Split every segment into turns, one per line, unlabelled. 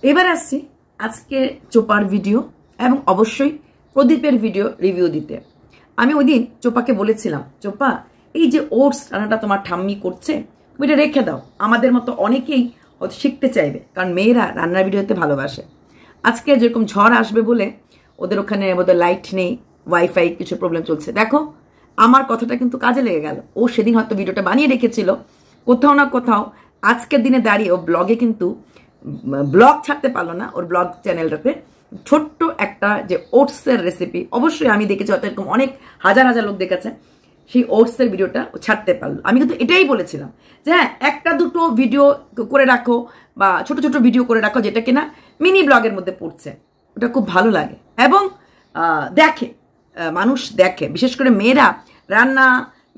এবার আসছি আজকে চোপার ভিডিও এবং অবশ্যই প্রদীপের ভিডিও রিভিউ দিতে। আমি ওই দিন চোপাকে বলেছিলাম, চোপা এই যে ওটস রান্নাটা তোমার ঠাম্মি করছে তুমি এটা রেখে দাও, আমাদের মতো অনেকেই হয়তো শিখতে চাইবে, কারণ মেয়েরা রান্নার ভিডিওতে ভালোবাসে। আজকে যেরকম ঝড় আসবে বলে ওদের ওখানে বোধহয় লাইট নেই, ওয়াইফাই কিছু প্রবলেম চলছে। দেখো আমার কথাটা কিন্তু কাজে লেগে গেল। ও সেদিন হয়তো ভিডিওটা বানিয়ে রেখেছিল কোথাও না কোথাও, আজকের দিনে দাঁড়িয়ে ও ব্লগে কিন্তু ব্লগ ছাড়তে পারলো না। ওর ব্লগ চ্যানেলটাতে ছোট্ট একটা যে ওটসের রেসিপি, অবশ্যই আমি দেখেছি হয়তো এরকম অনেক হাজার হাজার লোক দেখেছে, সেই ওটসের ভিডিওটা ও ছাড়তে পারলো। আমি কিন্তু এটাই বলেছিলাম যে হ্যাঁ, একটা দুটো ভিডিও করে রাখো বা ছোট ছোট ভিডিও করে রাখো যেটা কিনা মিনি ব্লগের মধ্যে পড়ছে, ওটা খুব ভালো লাগে এবং দেখে মানুষ দেখে, বিশেষ করে মেয়েরা রান্না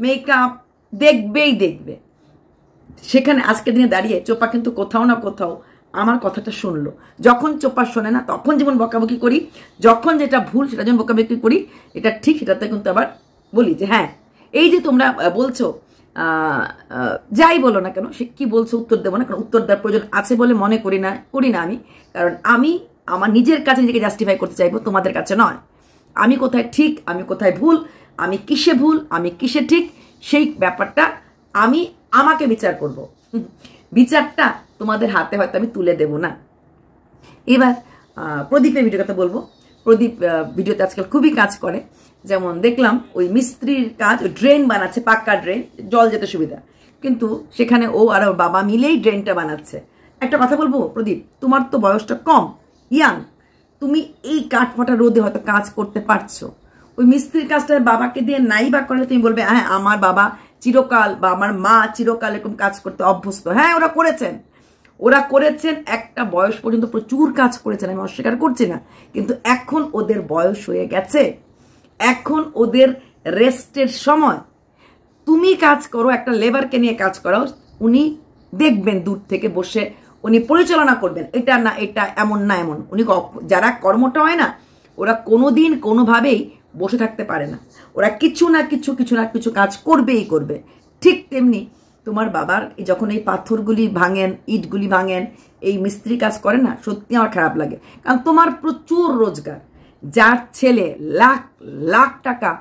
মেকআপ দেখবেই দেখবে। সেখানে আজকের দিনে দাঁড়িয়ে চোপা কিন্তু কোথাও না কোথাও আমার কথাটা শুনলো। যখন চোপা শোনে না তখন যেমন বকাবকি করি, যখন যেটা ভুল সেটা যেমন বকাবকি করি, এটা ঠিক সেটাতে কিন্তু আবার বলি যে হ্যাঁ এই যে তোমরা বলছো, যাই বলো না কেন সে কি বলছো উত্তর দেবো না, কারণ উত্তর দেওয়ার প্রয়োজন আছে বলে মনে করি না আমি, কারণ আমি আমার নিজের কাছে নিজেকে জাস্টিফাই করতে চাইবো, তোমাদের কাছে নয়। আমি কোথায় ঠিক, আমি কোথায় ভুল, আমি কিসে ভুল, আমি কিসে ঠিক, সেই ব্যাপারটা আমি আমাকে বিচার করব। বিচারটা তোমাদের হাতে হয়তো আমি তুলে দেব না। এবার প্রদীপের ভিডিও কথা বলবো। প্রদীপ ভিডিওতে আজকাল খুবই কাজ করে, যেমন দেখলাম ওই মিস্ত্রির কাজ, ওই ড্রেন বানাচ্ছে, পাক্কা ড্রেন, জল যেতে সুবিধা, কিন্তু সেখানে ও আর ওর বাবা মিলেই ড্রেনটা বানাচ্ছে। একটা কথা বলবো প্রদীপ, তোমার তো বয়সটা কম, ইয়াং, তুমি এই কাঠফাটা রোদে হয়তো কাজ করতে পারছো। ওই মিস্ত্রির কাজটা বাবাকে দিয়ে নাই বা করলে তুমি বলবে হ্যাঁ আমার বাবা চিরকাল বা আমার মা চিরকাল এরকম কাজ করতে অভ্যস্ত। হ্যাঁ ওরা করেছেন একটা বয়স পর্যন্ত প্রচুর কাজ করেছেন, আমি অস্বীকার করছি না, কিন্তু এখন ওদের বয়স হয়ে গেছে, এখন ওদের রেস্টের সময়। তুমি কাজ করো, একটা লেবারকে নিয়ে কাজ করাও, উনি দেখবেন দূর থেকে বসে, উনি পরিচালনা করবেন, এটা না এটা, এমন না এমন। উনি যারা কর্মটা হয় না, ওরা কোনোদিন কোনোভাবেই বসে থাকতে পারে না, ওরা কিছু না কিছু কাজ করবেই করবে। ঠিক তেমনি তোমার বাবার যখন এই পাথরগুলি ভাঙেন, ইটগুলি ভাঙেন, এই মিস্ত্রি কাজ করে না, সত্যি আমার খারাপ লাগে, কারণ তোমার প্রচুর রোজগার। যার ছেলে লাখ লাখ টাকা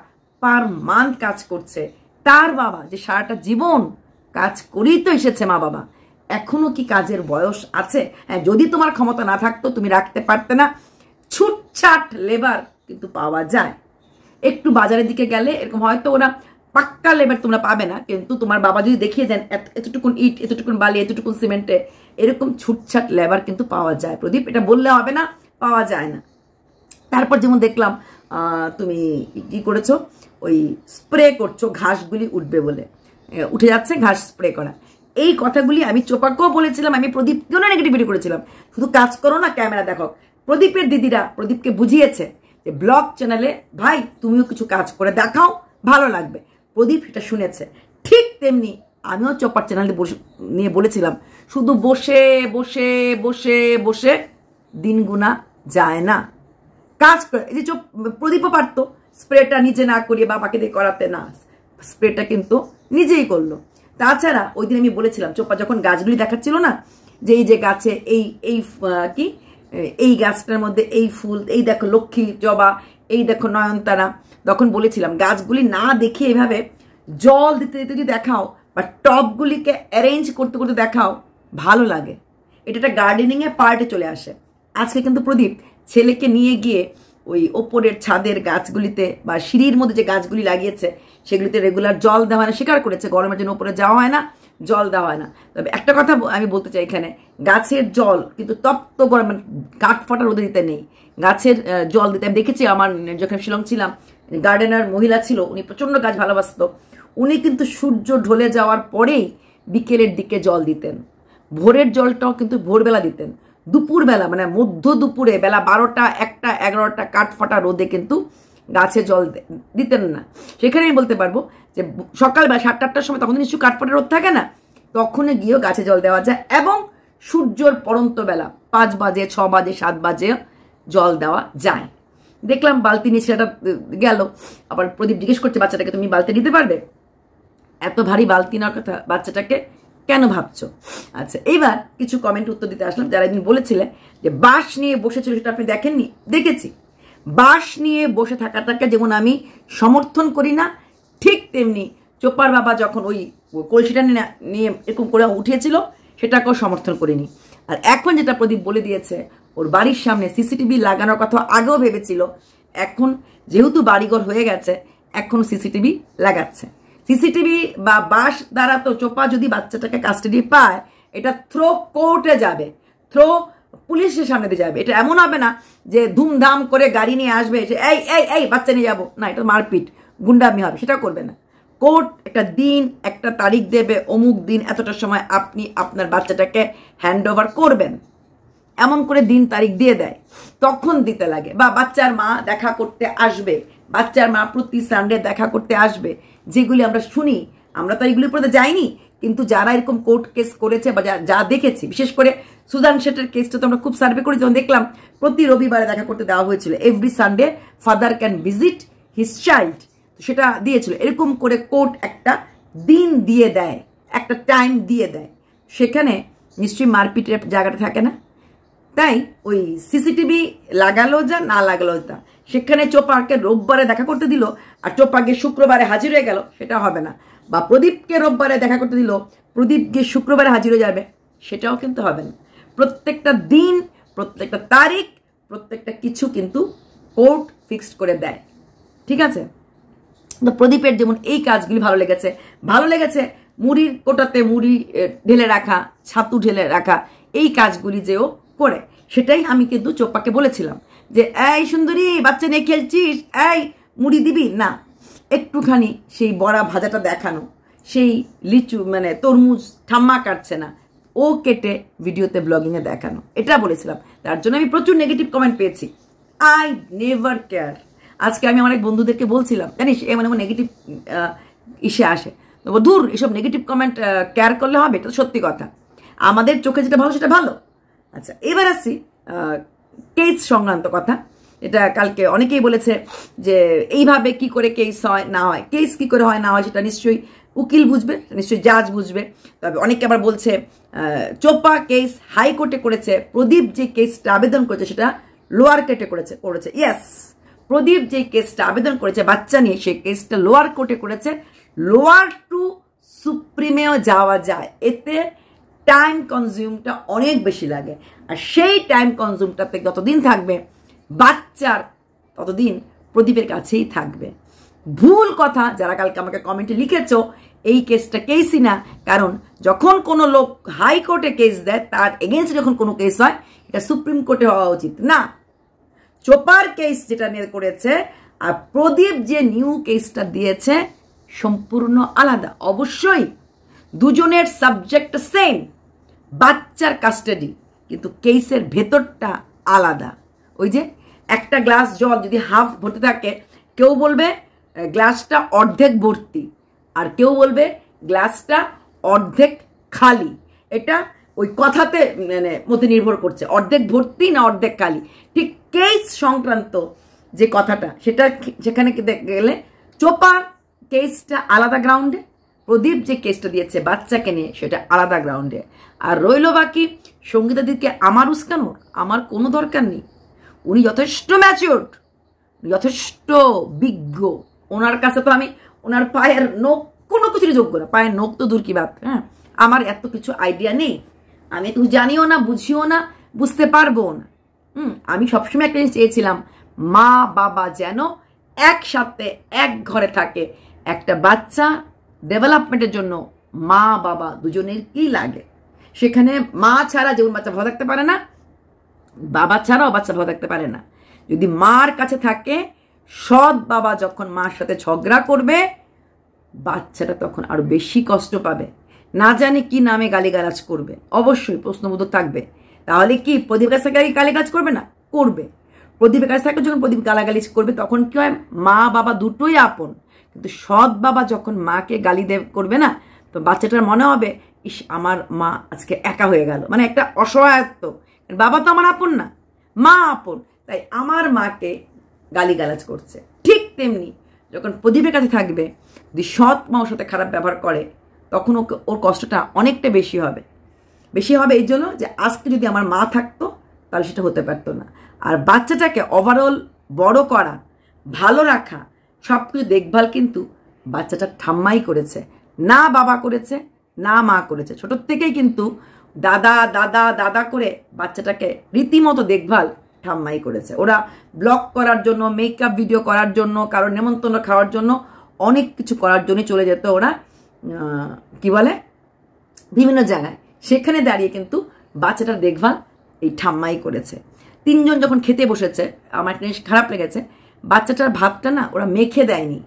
পার মান্থ কাজ করছে, তার বাবা যে সারাটা জীবন কাজ করেই তো এসেছে, মা বাবা এখনো কি কাজের বয়স আছে? হ্যাঁ, যদি তোমার ক্ষমতা না থাকতো তুমি রাখতে পারতে না। ছুটছাট লেবার কিন্তু পাওয়া যায়, একটু বাজারের দিকে গেলে এরকম, হয়তো ওরা পাক্কা লেবার তোমরা পাবে না, কিন্তু তোমার বাবা যদি দেখিয়ে দেন এতটুকুন ইট, এতটুকুন বালি, এতটুকুন সিমেন্টে, এরকম ছুটছাট লেবার কিন্তু পাওয়া যায় প্রদীপ, এটা বললে হবে না, পাওয়া যায় না। তারপর যেমন দেখলাম তুমি কি করেছো, ওই স্প্রে করছো ঘাসগুলি উঠবে বলে, উঠে যাচ্ছে ঘাস স্প্রে করা। এই কথাগুলি আমি চোপাকেও বলেছিলাম, আমি প্রদীপকেও না নেগেটিভিটি করেছিলাম, শুধু কাজ করো না ক্যামেরা দেখো। প্রদীপের দিদিরা প্রদীপকে বুঝিয়েছে যে ব্লগ চ্যানেলে ভাই তুমিও কিছু কাজ করে দেখাও, ভালো লাগবে। প্রদীপ এটা শুনেছে। ঠিক তেমনি আমিও চোপার চ্যানেলে নিয়ে বলেছিলাম, শুধু বসে বসে বসে বসে দিন গুনা যায় না, কাজ করে। এই যে প্রদীপও পারতো স্প্রেটা নিজে না করিয়ে বাবাকে দিয়ে করাতে, না, স্প্রেটা কিন্তু নিজেই করলো। তাছাড়া ওই দিন আমি বলেছিলাম চোপা যখন গাছগুলি দেখাচ্ছিল না, যে এই যে গাছে এই এই কি এই গাছটার মধ্যে এই ফুল, এই দেখো লক্ষ্মী জবা, এই দেখো নয়নতারা, তখন বলেছিলাম গাছগুলি না দেখে এভাবে জল দিতে দিতে যদি দেখাও বা টবগুলিকে অ্যারেঞ্জ করতে করতে দেখাও, ভালো লাগে, এটা একটা গার্ডেনিংয়ে পার্টে চলে আসে। আজকে কিন্তু প্রদীপ ছেলেকে নিয়ে গিয়ে ওই ওপরের ছাদের গাছগুলিতে বা সিঁড়ির মধ্যে যে গাছগুলি লাগিয়েছে সেগুলিতে রেগুলার জল দেওয়া হয় না, স্বীকার করেছে গরমের জন্য উপরে যাওয়া হয় না, জল দেওয়া হয় না। তবে একটা কথা আমি বলতে চাই, এখানে গাছের জল কিন্তু তপ্ত গরম, কাঠ ফাটা রোদে দিতে নেই, গাছের জল দিতে। আমি দেখেছি আমার যখন শিলং ছিলাম, গার্ডেনার মহিলা ছিল, উনি প্রচণ্ড গাছ ভালোবাসত, উনি কিন্তু সূর্য ঢলে যাওয়ার পরেই বিকেলের দিকে জল দিতেন, ভোরের জলটাও কিন্তু ভোরবেলা দিতেন, দুপুরবেলা মানে মধ্য দুপুরে বেলা 12টা 1টা 11টা কাঠফাটা রোদে কিন্তু গাছে জল দিতেন না। সেখানে আমি বলতে পারবো যে সকালবেলা 7টা 8টার সময় তখন নিশ্চয়ই কাঠফাটা রোদ থাকে না, তখনই গিয়েও গাছে জল দেওয়া যায়, এবং সূর্যর পরন্ত বেলা 5 বাজে 6 বাজে 7 বাজে জল দেওয়া যায়। দেখলাম বালতি নিয়ে সেটা গেল, আবার প্রদীপ জিজ্ঞেস করছে বাচ্চাটাকে তুমি বালতি নিতে পারবে, এত ভারী বালতি নেওয়ার কথা বাচ্চাটাকে কেন ভাবছো? আচ্ছা, এবার কিছু কমেন্ট উত্তর দিতে আসলাম। যারা একদিন বলেছিলেন যে বাঁশ নিয়ে বসেছিল, সেটা আপনি দেখেননি? দেখেছি। বাঁশ নিয়ে বসে থাকাটাকে যেমন আমি সমর্থন করি না, ঠিক তেমনি চোপার বাবা যখন ওই কলসিটা নিয়ে এরকম করে উঠিয়েছিল, সেটাকেও সমর্থন করিনি। আর এখন যেটা প্রদীপ বলে দিয়েছে, ওর বাড়ির সামনে সিসিটিভি লাগানোর কথা আগেও ভেবেছিল, এখন যেহেতু বাড়িঘর হয়ে গেছে, এখন সিসিটিভি লাগাচ্ছে। সিসিটিভি বা বাস দ্বারা তো চোপা যদি বাচ্চাটাকে কাস্টাডি পায়, এটা থ্রো কোর্টে যাবে, থ্রো পুলিশের সামনে দিয়ে যাবে। এটা এমন হবে না যে ধুমধাম করে গাড়ি নিয়ে আসবে, এই এই এই বাচ্চা নিয়ে যাবো না, এটা মারপিট গুন্ডামি হবে, সেটা করবে না। কোর্ট একটা দিন, একটা তারিখ দেবে, অমুক দিন এতটার সময় আপনি আপনার বাচ্চাটাকে হ্যান্ড ওভার করবেন, এমন করে দিন তারিখ দিয়ে দেয়, তখন দিতে লাগে। বা বাচ্চার মা দেখা করতে আসবে, বাচ্চার মা প্রতি সানডে দেখা করতে আসবে, যেগুলি আমরা শুনি। আমরা তো এইগুলির পরে যাইনি, কিন্তু যারা এরকম কোর্ট কেস করেছে বা যা দেখেছি, বিশেষ করে সুজান শেটের কেসটা তো আমরা খুব সার্ভে করে যখন দেখলাম, প্রতি রবিবারে দেখা করতে দেওয়া হয়েছিল, every Sunday father can visit his child, সেটা দিয়েছিল। এরকম করে কোর্ট একটা দিন দিয়ে দেয়, একটা টাইম দিয়ে দেয়, সেখানে নিশ্চয়ই মারপিটের জায়গাটা থাকে না। তাই ওই সিসিটিভি লাগালো যা না লাগালো তা, সেখানে চোপাকে রোববারে দেখা করতে দিল আর চোপাকে শুক্রবারে হাজির হয়ে গেল, সেটা হবে না। বা প্রদীপকে রোববারে দেখা করতে দিল, প্রদীপকে শুক্রবারে হাজির হয়ে যাবে, সেটাও কিন্তু হবে না। প্রত্যেকটা দিন, প্রত্যেকটা তারিখ, প্রত্যেকটা কিছু কিন্তু কোর্ট ফিক্সড করে দেয়, ঠিক আছে? তো প্রদীপের যেমন এই কাজগুলি ভালো লেগেছে মুড়ির কোটাতে মুড়ি ঢেলে রাখা, ছাতু ঢেলে রাখা, এই কাজগুলি যেও করে, সেটাই আমি কিন্তু চোপাকে বলেছিলাম যে এই সুন্দরী, বাচ্চা নিয়ে খেলছিস, এই মুড়ি দিবি না, একটুখানি সেই বড়া ভাজাটা দেখানো, সেই লিচু মানে তরমুজ ঠাম্মা কাটছে না, ও কেটে ভিডিওতে ব্লগিংয়ে দেখানো, এটা বলেছিলাম। তার জন্য আমি প্রচুর নেগেটিভ কমেন্ট পেয়েছি। I never care. আজকে আমি আমার এক বন্ধুদেরকে বলছিলাম, জানিস এমন এমন নেগেটিভ ইসে আসে, দূর, এসব নেগেটিভ কমেন্ট কেয়ার করলে হবে? এটা তো সত্যি কথা। আমাদের চোখে যেটা ভালো সেটা ভালো। আচ্ছা, এবার আসছি কেস সংক্রান্ত কথা। এটা কালকে অনেকেই বলেছে যে এইভাবে কি করে কেস হয় না হয়, কেস কি করে হয় না হয় সেটা নিশ্চয়ই উকিল বুঝবে, নিশ্চয়ই জাজ বুঝবে। তবে অনেকে আবার বলছে চোপা কেস হাইকোর্টে করেছে, প্রদীপ যে কেসটা আবেদন করেছে সেটা লোয়ার কোর্টে করেছে। ইয়েস, প্রদীপ যে কেসটা আবেদন করেছে বাচ্চা নিয়ে, সেই কেসটা লোয়ার কোর্টে করেছে। লোয়ার টু সুপ্রিমেও যাওয়া যায়, এতে টাইম কনজিউমটা অনেক বেশি লাগে। আর সেই টাইম কনজিউমটাতে যতদিন থাকবে বাচ্চার, ততদিন প্রদীপের কাছেই থাকবে। ভুল কথা যারা কালকে আমাকে কমেন্টে লিখেছ, এই কেসটা কেসই না। কারণ যখন কোনো লোক হাইকোর্টে কেস দেয়, তার এগেনস্টে যখন কোনো কেস হয়, এটা সুপ্রিম কোর্টে হওয়া উচিত না। চোপার কেস যেটা নিয়ে করেছে আর প্রদীপ যে নিউ কেসটা দিয়েছে, সম্পূর্ণ আলাদা। অবশ্যই দুজনের সাবজেক্ট সেম, বাচ্চার কাস্টাডি, কিন্তু কেসের ভেতরটা আলাদা। ওই যে একটা গ্লাস জল যদি হাফ ভর্তি থাকে, কেউ বলবে গ্লাসটা অর্ধেক ভর্তি, আর কেউ বলবে গ্লাসটা অর্ধেক খালি। এটা ওই কথাতে মানে মধ্যে নির্ভর করছে, অর্ধেক ভর্তি না অর্ধেক খালি। ঠিক কেস সংক্রান্ত যে কথাটা, সেটা সেখানে গেলে চোপার কেসটা আলাদা গ্রাউন্ডে, প্রদীপ যে কেসটা দিয়েছে বাচ্চাকে নিয়ে সেটা আলাদা গ্রাউন্ডে। আর রইল বাকি সঙ্গীতা দিকে আমার উস্কানোর আমার কোনো দরকার নেই। উনি যথেষ্ট ম্যাচিওর্ড, যথেষ্ট বিজ্ঞ। ওনার কাছে তো আমি ওনার পায়ের নখ কোনো কিছুরই যোগ্য না, পায়ের নখ তো দূর কি বাত। হ্যাঁ, আমার এত কিছু আইডিয়া নেই, আমি তো জানিও না, বুঝিও না, বুঝতে পারবো না। আমি সবসময় একটা জিনিস চেয়েছিলাম, মা বাবা যেন একসাথে এক ঘরে থাকে। একটা বাচ্চা ডেভেলপমেন্টের জন্য মা বাবা দুজনের কি লাগে, সেখানে মা ছাড়া যেমন বাচ্চা ভালো থাকতে পারে না, বাবা ছাড়াও বাচ্চা ভালো থাকতে পারে না। যদি মার কাছে থাকে, সৎ বাবা যখন মার সাথে ঝগড়া করবে, বাচ্চাটা তখন আরো বেশি কষ্ট পাবে, না জানি কি নামে গালিগালাজ করবে, অবশ্যই প্রশ্নবোধক থাকবে। তাহলে কি প্রদীপের কাছে গালিগালাজ করবে না? করবে। প্রদীপের কাছে থাকবে, যখন প্রদীপ গালাগালিজ করবে তখন কি হয়, মা বাবা দুটোই আপন। কিন্তু সৎ বাবা যখন মাকে গালি করবে না, তো বাচ্চাটার মনে হবে, ইস আমার মা আজকে একা হয়ে গেল, মানে একটা অসহায়ত্ব। বাবা তো আমার আপন না, মা আপন, তাই আমার মাকে গালিগালাজ করছে। ঠিক তেমনি যখন প্রদীপের কাছে থাকবে, যদি সৎ মা ওর সাথে খারাপ ব্যবহার করে, তখন ওর কষ্টটা অনেকটা বেশি হবে এই জন্য যে আজকে যদি আমার মা থাকতো তাহলে সেটা হতে পারতো না। আর বাচ্চাটাকে ওভারঅল বড় করা, ভালো রাখা, সব কিছু দেখভাল কিন্তু বাচ্চাটা ঠাম্মাই করেছে, না বাবা করেছে, না মা করেছে। ছোটোর থেকেই কিন্তু দাদা দাদা দাদা করে বাচ্চাটাকে রীতিমতো দেখভাল ঠাম্মাই করেছে। ওরা ব্লগ করার জন্য, মেকআপ ভিডিও করার জন্য, কারোর নেমন্তন্ন খাওয়ার জন্য, অনেক কিছু করার জন্যই চলে যেত ওরা কি বলে বিভিন্ন জায়গায়। সেখানে দাঁড়িয়ে কিন্তু বাচ্চাটার দেখভাল এই ঠাম্মাই করেছে। তিনজন যখন খেতে বসেছে, আমার একটা জিনিস খারাপ লেগেছে, বাচ্চাটার ভাতটা না ওরা মেখে দেয়নি।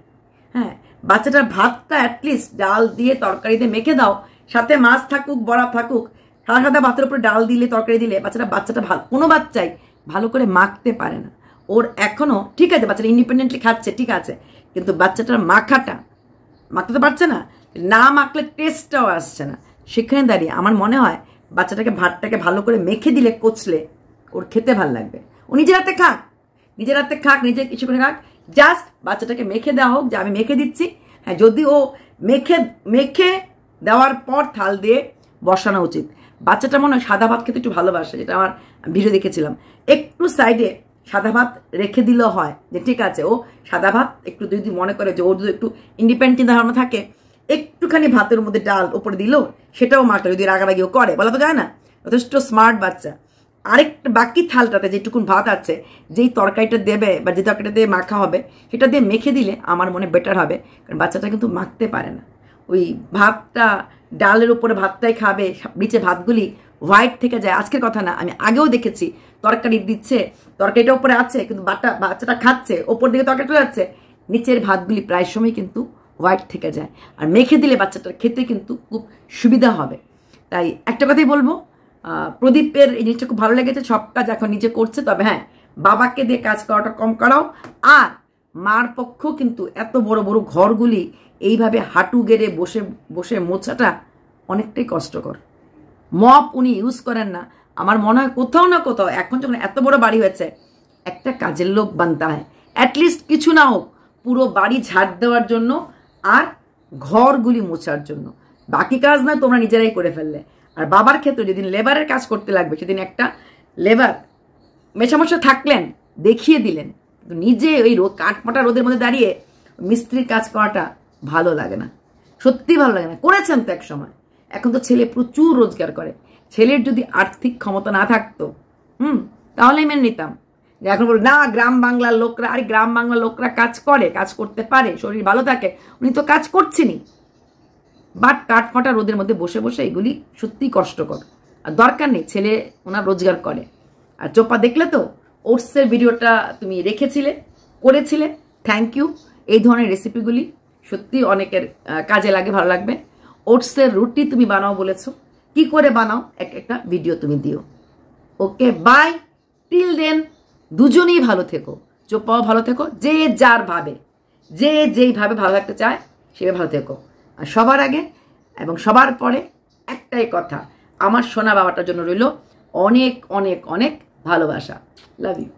হ্যাঁ, বাচ্চাটার ভাতটা অ্যাটলিস্ট ডাল দিয়ে তরকারিতে মেখে দাও, সাথে মাছ থাকুক, বড়া থাকুক, সাদা সাদা ভাতের উপরে ডাল দিলে, তরকারি দিলে বাচ্চাটা ভালো, কোনো বাচ্চাই ভালো করে মাখতে পারে না। ওর এখনো ঠিক আছে, বাচ্চাটা ইন্ডিপেন্ডেন্টলি খাচ্ছে, ঠিক আছে, কিন্তু বাচ্চাটার মাখতে তো পারছে না, না মাখলে টেস্টটাও আসছে না। সেখানে দাঁড়িয়ে আমার মনে হয় বাচ্চাটাকে ভাতটাকে ভালো করে মেখে দিলে, কচলে, ওর খেতে ভাল লাগবে। ও নিজের হাতে খাক, নিজে কিছু করে খাক, জাস্ট বাচ্চাটাকে মেখে দেওয়া হোক, যে আমি মেখে দিচ্ছি। হ্যাঁ, যদি ও মেখে দেওয়ার পর থাল দিয়ে বসানো উচিত। বাচ্চাটা মনে হয় সাদা ভাত খেতে একটু ভালোবাসে, যেটা আমার ভিডিও দেখেছিলাম। একটু সাইডে সাদা ভাত রেখে দিলেও হয়, যে ঠিক আছে ও সাদা ভাত একটু যদি মনে করে যে ওর যদি একটু ইন্ডিপেন্ডেন্ট চিন্তাভাবনা থাকে, একটুখানি ভাতের মধ্যে ডাল ওপরে দিল, সেটাও মাখলো, যদি রাগারাগিও করে, বলা তো যায় না, যথেষ্ট স্মার্ট বাচ্চা। আরেকটা বাকি থালটাতে যেটুকুন ভাত আছে, যেই তরকারিটা দেবে বা যে তরকারিটা দিয়ে মাখা হবে, সেটা দিয়ে মেখে দিলে আমার মনে বেটার হবে। কারণ বাচ্চাটা কিন্তু মাখতে পারে না, ওই ভাতটা ডালের উপরে ভাতটাই খাবে, নিচে ভাতগুলি হোয়াইট থেকে যায়। আজকের কথা না, আমি আগেও দেখেছি তরকারি দিচ্ছে, তরকারিটা উপরে আছে, কিন্তু বাচ্চাটা খাচ্ছে, ওপর দিকে তরকারি চলে যাচ্ছে, নিচের ভাতগুলি প্রায় সময় কিন্তু হোয়াইট থেকে যায়। আর মেখে দিলে বাচ্চাটার খেতে কিন্তু খুব সুবিধা হবে। তাই একটা কথাই বলবো, প্রদীপের এই জিনিসটা খুব ভালো লেগেছে, সব কাজ এখন নিজে করছে। তবে হ্যাঁ, বাবাকে দিয়ে কাজ করাটা কম করাও। আর মার পক্ষ কিন্তু এত বড় বড় ঘরগুলি এইভাবে হাঁটু গেড়ে বসে বসে মোছাটা অনেকটাই কষ্টকর। মপ উনি ইউজ করেন না। আমার মনে হয় কোথাও না কোথাও এখন যখন এত বড় বাড়ি হয়েছে, একটা কাজের লোক বানতে হয়, অ্যাটলিস্ট কিছু না হোক পুরো বাড়ি ঝাড় দেওয়ার জন্য আর ঘরগুলি মোছার জন্য। বাকি কাজ না তোমরা নিজেরাই করে ফেললে। আর বাবার ক্ষেত্রে যেদিন লেবারের কাজ করতে লাগবে, সেদিন একটা লেবার মেশামশা থাকলেন, দেখিয়ে দিলেন, কিন্তু নিজে ওই কাঠমাটা রোদের মধ্যে দাঁড়িয়ে মিস্ত্রির কাজ করাটা ভালো লাগে না, সত্যি ভালো লাগে না। করেছেন তো এক সময়, এখন তো ছেলে প্রচুর রোজগার করে। ছেলের যদি আর্থিক ক্ষমতা না থাকতো, তাহলেই মেনে নিতাম। যে এখন বল না, গ্রাম বাংলার লোকরা, আরে গ্রাম বাংলার লোকরা কাজ করতে পারে, শরীর ভালো থাকে, উনি তো কাজ করছেনই। বাট কাঠফাটা রোদের মধ্যে বসে বসে এগুলি সত্যিই কষ্টকর। আর দরকার নেই, ছেলে ওনার রোজগার করে। আর চোপা দেখলে তো, ওটসের ভিডিওটা তুমি করেছিলে, থ্যাংক ইউ। এই ধরনের রেসিপিগুলি সত্যি অনেকের কাজে লাগে, ভালো লাগবে। ওটসের রুটি তুমি বানাও বলেছো, কি করে বানাও একটা ভিডিও তুমি দিও। ওকে, বাই, টিল দেন। দুজনেই ভালো থেকো, চোপাও ভালো থেকো, যে যেইভাবে ভালো থাকতে চায় সেভাবে ভালো থেকো। আর সবার আগে এবং সবার পরে একটাই কথা, আমার সোনা বাবাটার জন্য রইল অনেক অনেক অনেক ভালোবাসা। Love you.